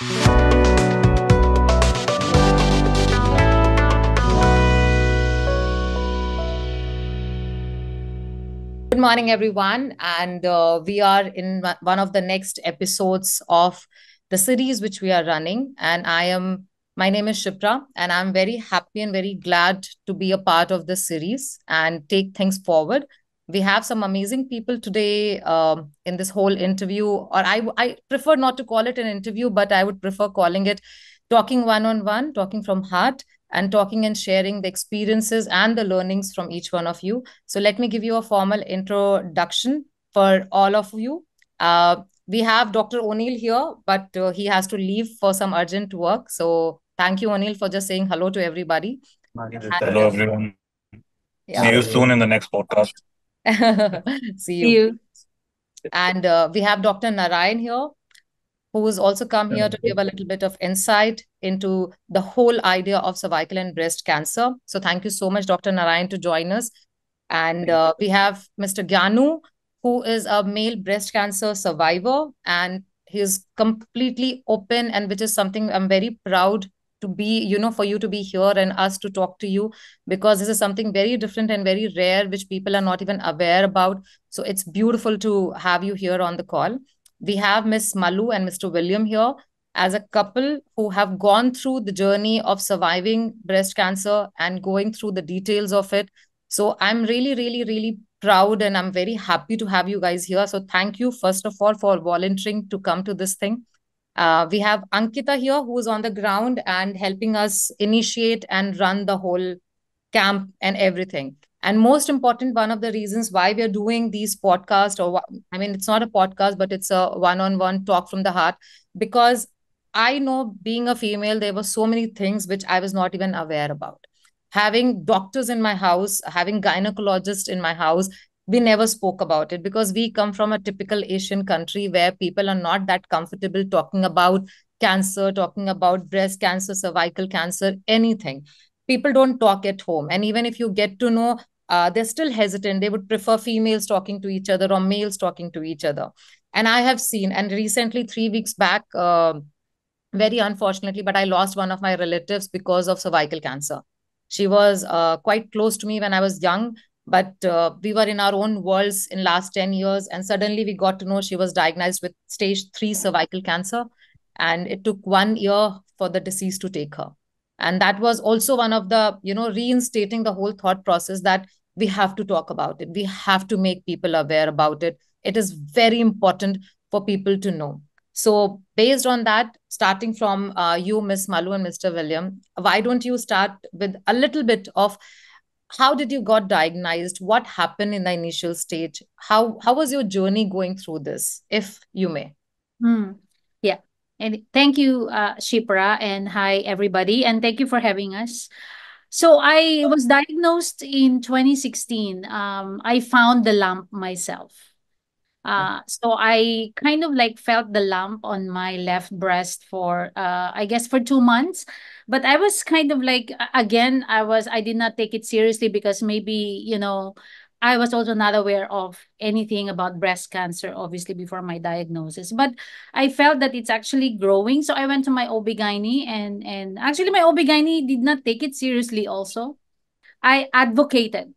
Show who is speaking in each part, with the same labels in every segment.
Speaker 1: Good morning, everyone. And we are in one of the next episodes of the series which we are running. My name is Shipra, and I'm very happy and very glad to be a part of this series and take things forward. We have some amazing people today in this whole interview, or I prefer not to call it an interview, but I would prefer calling it talking one on one, talking from heart, and talking and sharing the experiences and the learnings from each one of you. So let me give you a formal introduction for all of you. We have Dr. Oneal here, but he has to leave for some urgent work. So thank you, Oneal, for just saying hello to everybody.
Speaker 2: Hello, everyone. See
Speaker 1: Yeah.
Speaker 2: you soon in the next podcast.
Speaker 1: See
Speaker 3: See
Speaker 1: you.
Speaker 3: you.
Speaker 1: And we have Dr. Narayan here, who has also come here to give a little bit of insight into the whole idea of cervical and breast cancer. So thank you so much, Dr. Narayan, to join us. And we have Mr. Gyanu, who is a male breast cancer survivor, and he's completely open, and which is something I'm very proud to be, for you to be here and us to talk to you, because this is something very different and very rare, which people are not even aware about. So it's beautiful to have you here on the call. We have Miss Malou and Mr. William here as a couple who have gone through the journey of surviving breast cancer and going through the details of it. So I'm really, really, really proud, and I'm very happy to have you guys here. So thank you, first of all, for volunteering to come to this thing. We have Ankita here, who's on the ground and helping us initiate and run the whole camp and everything. And most important, one of the reasons why we're doing these podcasts, I mean, it's not a podcast, but it's a one-on-one talk from the heart, because I know, being a female, there were so many things which I was not even aware about. Having doctors in my house, having gynecologists in my house, we never spoke about it because we come from a typical Asian country where people are not that comfortable talking about cancer, talking about breast cancer, cervical cancer, anything. People don't talk at home. And even if you get to know, they're still hesitant. They would prefer females talking to each other or males talking to each other. And I have seen, and recently, 3 weeks back, very unfortunately, but I lost one of my relatives because of cervical cancer. She was quite close to me when I was young, but we were in our own worlds in last 10 years. And suddenly we got to know she was diagnosed with stage 3 cervical cancer. And it took 1 year for the disease to take her. And that was also one of the, reinstating the whole thought process that we have to talk about it. We have to make people aware about it. It is very important for people to know. So based on that, starting from you, Miss Malu and Mr. William, why don't you start with a little bit of how did you got diagnosed? What happened in the initial stage? How was your journey going through this, if you may?
Speaker 3: Mm. Yeah. And thank you, Shipra, and hi, everybody. And thank you for having us. So I was diagnosed in 2016. I found the lump myself. So I kind of like felt the lump on my left breast for I guess for 2 months. But I was kind of like again, I did not take it seriously because maybe, I was also not aware of anything about breast cancer, obviously, before my diagnosis. But I felt that it's actually growing. So I went to my OB-GYN and actually my OB-GYN did not take it seriously also. I advocated,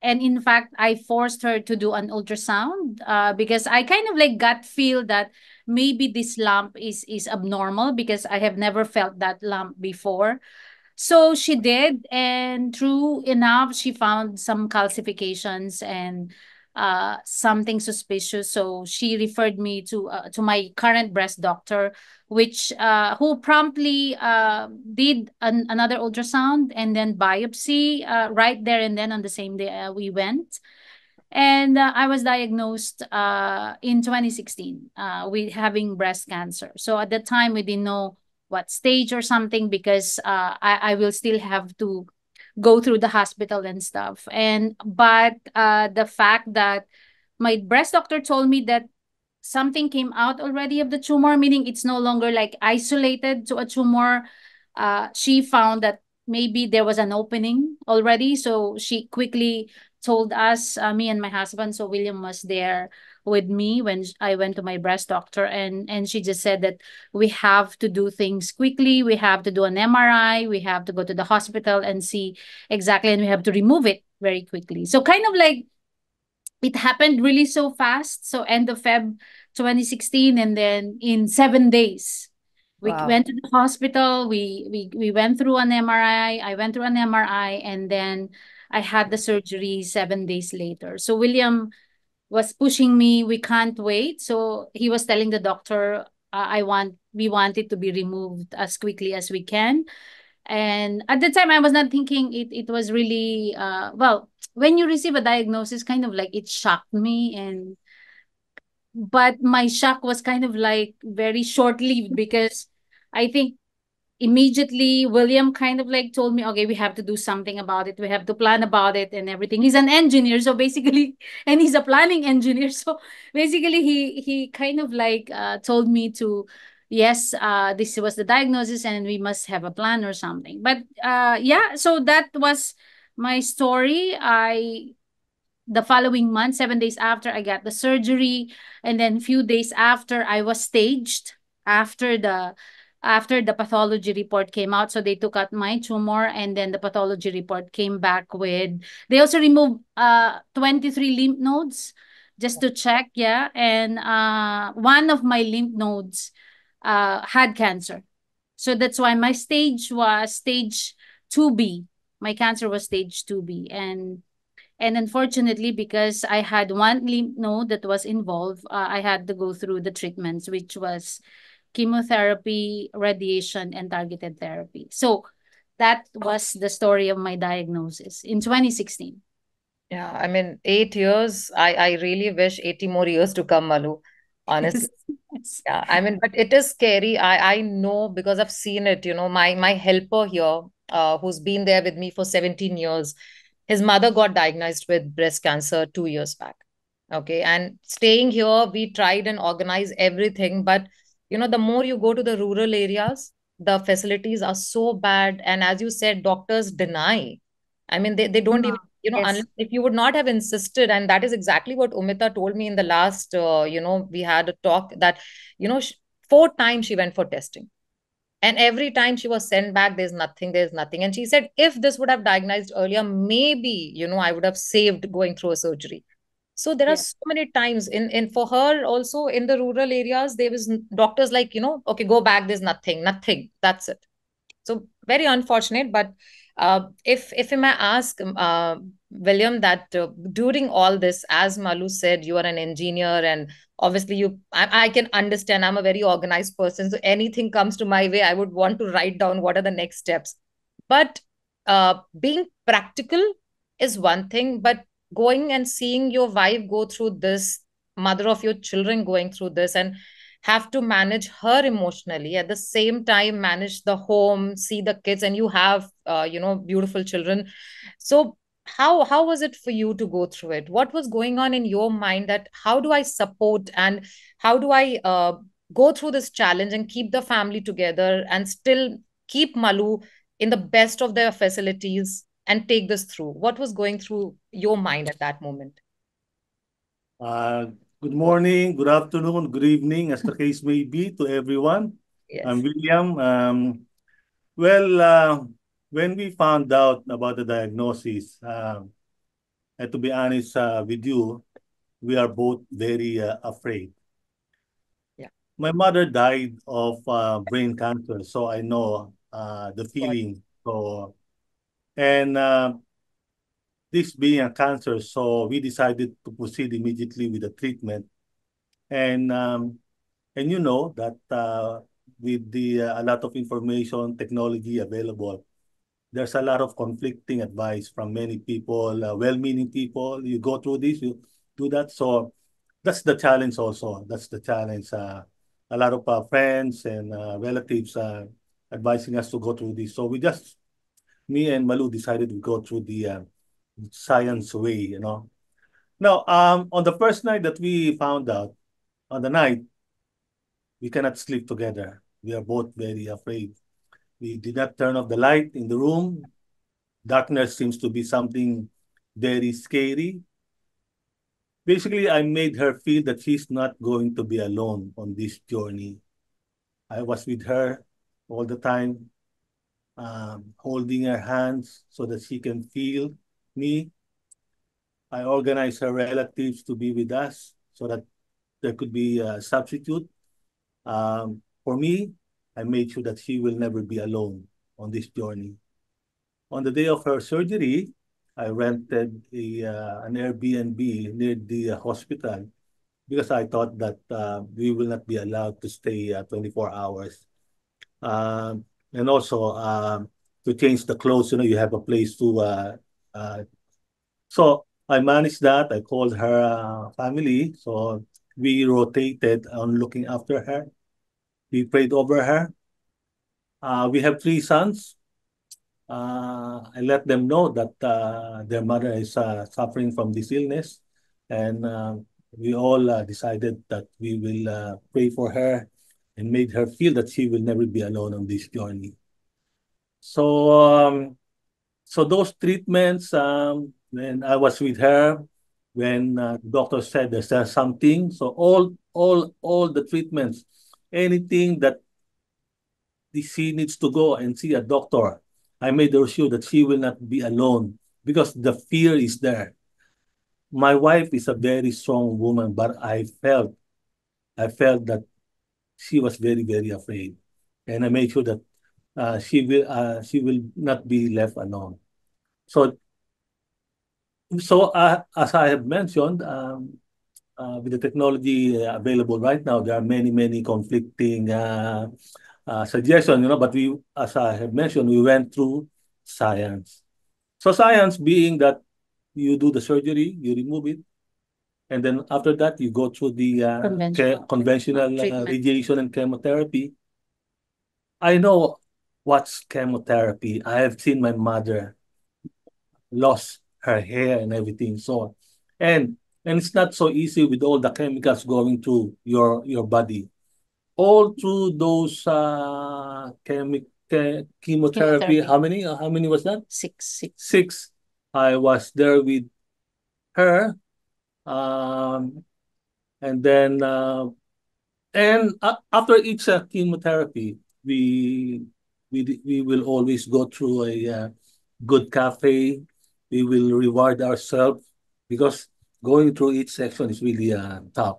Speaker 3: and in fact I forced her to do an ultrasound because I kind of like gut feel that maybe this lump is abnormal because I have never felt that lump before. So she did, and true enough, she found some calcifications and something suspicious. So she referred me to my current breast doctor, which who promptly did another ultrasound and then biopsy right there and then on the same day we went. And I was diagnosed in 2016 with having breast cancer. So at the time, we didn't know what stage or something because I will still have to go through the hospital and stuff. And but the fact that my breast doctor told me that something came out already of the tumor, meaning it's no longer like isolated to a tumor. She found that maybe there was an opening already. So she quickly told us, me and my husband, so William was there, with me when I went to my breast doctor, and she just said that we have to do things quickly. We have to do an MRI. We have to go to the hospital and see exactly, and we have to remove it very quickly. So kind of like it happened really so fast. So end of Feb 2016, and then in 7 days, we
Speaker 1: Wow.
Speaker 3: went to the hospital. We went through an MRI. I went through an MRI, and then I had the surgery 7 days later. So William was pushing me. We can't wait. So he was telling the doctor, we want it to be removed as quickly as we can. And at the time, I was not thinking it was really, well, when you receive a diagnosis, kind of like it shocked me. But my shock was kind of like very short lived, because I think immediately William kind of like told me, okay, we have to do something about it. We have to plan about it and everything. He's an engineer, so basically, and he's a planning engineer. So basically he kind of like told me to, yes, this was the diagnosis and we must have a plan or something. But yeah, so that was my story. The following month, 7 days after, I got the surgery, and then few days after, I was staged after the pathology report came out. So they took out my tumor, and then the pathology report came back with, they also removed 23 lymph nodes just to check, yeah, and one of my lymph nodes had cancer. So that's why my stage was stage 2B. My cancer was stage 2B, and unfortunately, because I had one lymph node that was involved, I had to go through the treatments, which was chemotherapy, radiation, and targeted therapy. So that was the story of my diagnosis in 2016.
Speaker 1: Yeah, I mean, 8 years. I really wish 80 more years to come, Malu. Honestly.
Speaker 3: Yes.
Speaker 1: Yeah, I mean, but it is scary. I know because I've seen it, my helper here, who's been there with me for 17 years, his mother got diagnosed with breast cancer 2 years back. Okay. And staying here, we tried and organized everything. But, the more you go to the rural areas, the facilities are so bad. And as you said, doctors deny. I mean, they don't even, unless
Speaker 3: Yes.
Speaker 1: if you would not have insisted, and that is exactly what Umita told me in the last, we had a talk that, you know, sh 4 times she went for testing. And every time she was sent back, there's nothing, there's nothing. And she said, if this would have diagnosed earlier, maybe, I would have saved going through a surgery. So there are
Speaker 3: Yeah.
Speaker 1: so many times in for her also in the rural areas, there was doctors like, okay, go back, there's nothing, nothing. That's it. So very unfortunate. But if I may ask, William, that during all this, as Malu said, you are an engineer, and obviously I can understand. I'm a very organized person, so anything comes to my way, I would want to write down what are the next steps. But being practical is one thing, but going and seeing your wife go through this, mother of your children going through this, and have to manage her emotionally at the same time, manage the home, see the kids, and you have beautiful children. So how was it for you to go through it? What was going on in your mind, that how do I support, and how do I go through this challenge and keep the family together and still keep Malu in the best of their facilities and take this through? What was going through your mind at that moment?
Speaker 4: Uh, Good morning, good afternoon, good evening, as the case may be, to everyone. I'm
Speaker 1: Yes.
Speaker 4: William. Well, when we found out about the diagnosis, and to be honest with you, we are both very afraid.
Speaker 1: Yeah.
Speaker 4: My mother died of brain cancer, so I know the
Speaker 1: Sorry.
Speaker 4: feeling. And this being a cancer, so we decided to proceed immediately with the treatment. And you know that with the a lot of information technology available, there's a lot of conflicting advice from many people, well-meaning people. You go through this, you do that. So that's the challenge also. That's the challenge. A lot of friends and relatives advising us to go through this. So me and Malu decided to go through the science way. Now, on the first night that we found out, on the night, we cannot sleep together. We are both very afraid. We did not turn off the light in the room. Darkness seems to be something very scary. basically, I made her feel that she's not going to be alone on this journey. I was with her all the time, holding her hands so that she can feel me. I organized her relatives to be with us so that there could be a substitute. For me, I made sure that she will never be alone on this journey. On the day of her surgery, I rented an Airbnb near the hospital because I thought that we will not be allowed to stay 24 hours. And also to change the clothes, you have a place to. So I managed that. I called her family. So we rotated on looking after her. We prayed over her. We have 3 sons. I let them know that their mother is suffering from this illness, and we all decided that we will pray for her and made her feel that she will never be alone on this journey. So those treatments, when I was with her, when the doctor said there's something, so all the treatments, anything that she needs to go and see a doctor, I made her sure that she will not be alone because the fear is there. My wife is a very strong woman, but I felt that she was very, very afraid. And I made sure that she will not be left alone. So as I have mentioned, with the technology available right now, there are many, many conflicting suggestions, but as I have mentioned, we went through science. So science being that you do the surgery, you remove it, and then after that, you go through the conventional radiation and chemotherapy. I know what's chemotherapy. I have seen my mother lost her hair and everything. So, and it's not so easy with all the chemicals going through your body. All through those chemotherapy. How many was that?
Speaker 3: 6.
Speaker 4: 6. I was there with her, and then after each chemotherapy, we will always go through a good cafe. We will reward ourselves because going through each section is really tough.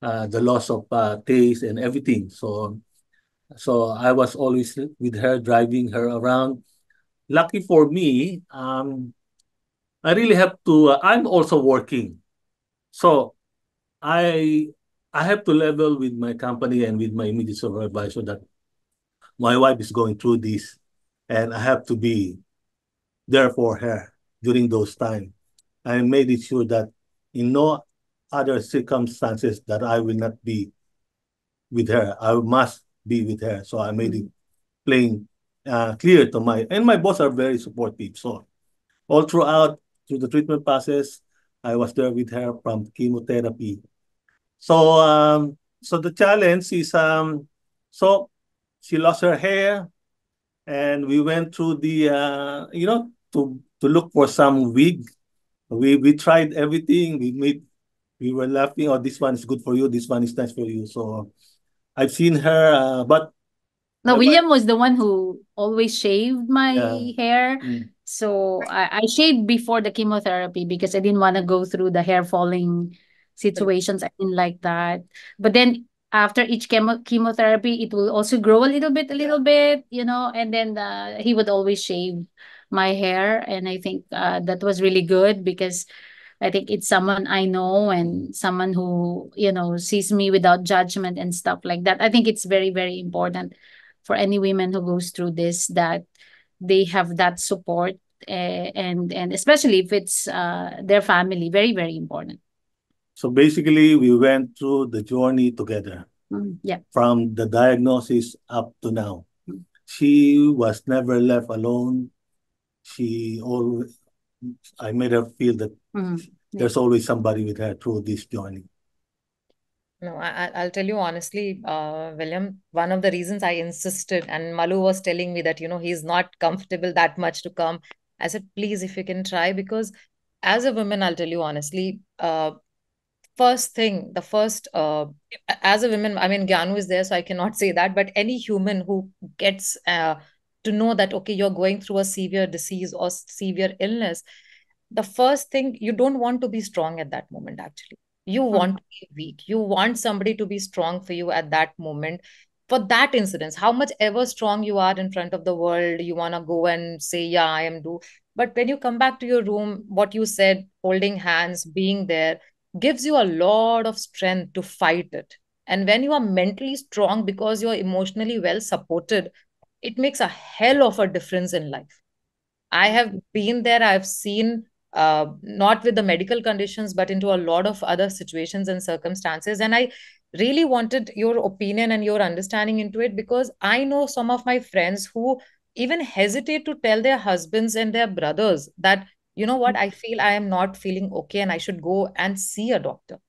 Speaker 4: The loss of taste and everything. So I was always with her, driving her around. Lucky for me, I really have to. I'm also working, so I I have to level with my company and with my immediate supervisor that my wife is going through this, and I have to be there for her during those times. I made it sure that in no other circumstances that I will not be with her. I must be with her. So I made it plain, clear to my boss are very supportive. So all through the treatment process, I was there with her from chemotherapy. So the challenge is so she lost her hair, and we went through the to look for some wig. We tried everything. We were laughing. Oh, this one is good for you. This one is nice for you. So I've seen her, but
Speaker 3: No, William was the one who always shaved my hair.
Speaker 4: Mm.
Speaker 3: So I shaved before the chemotherapy because I didn't want to go through the hair falling situations. I didn't like that. But then after each chemotherapy, it will also grow a little bit, and then he would always shave my hair. And I think that was really good because I think it's someone I know and someone who, sees me without judgment and stuff like that. I think it's very, very important for any women who goes through this that they have that support, and especially if it's their family, very, very important.
Speaker 4: So basically, we went through the journey together.
Speaker 3: Yeah.
Speaker 4: From the diagnosis up to now. She was never left alone. I made her feel that there's always somebody with her through this journey.
Speaker 1: No, I'll tell you honestly, William, one of the reasons I insisted, and Malou was telling me that, he's not comfortable that much to come. I said, please, if you can try, because as a woman, I'll tell you honestly, first thing, the first, as a woman, I mean, Gyanu is there, so I cannot say that, but any human who gets to know that, okay, you're going through a severe disease or severe illness, the first thing, you don't want to be strong at that moment, actually. You want to be weak. You want somebody to be strong for you at that moment. For that incidence, how much ever strong you are in front of the world, you want to go and say, yeah, I am do. But when you come back to your room, what you said, holding hands, being there, gives you a lot of strength to fight it. And when you are mentally strong because you're emotionally well supported, it makes a hell of a difference in life. I have been there. I've seen, not with the medical conditions, but into a lot of other situations and circumstances. And I really wanted your opinion and your understanding into it, because I know some of my friends who even hesitate to tell their husbands and their brothers that, you know what, I feel I am not feeling okay and I should go and see a doctor.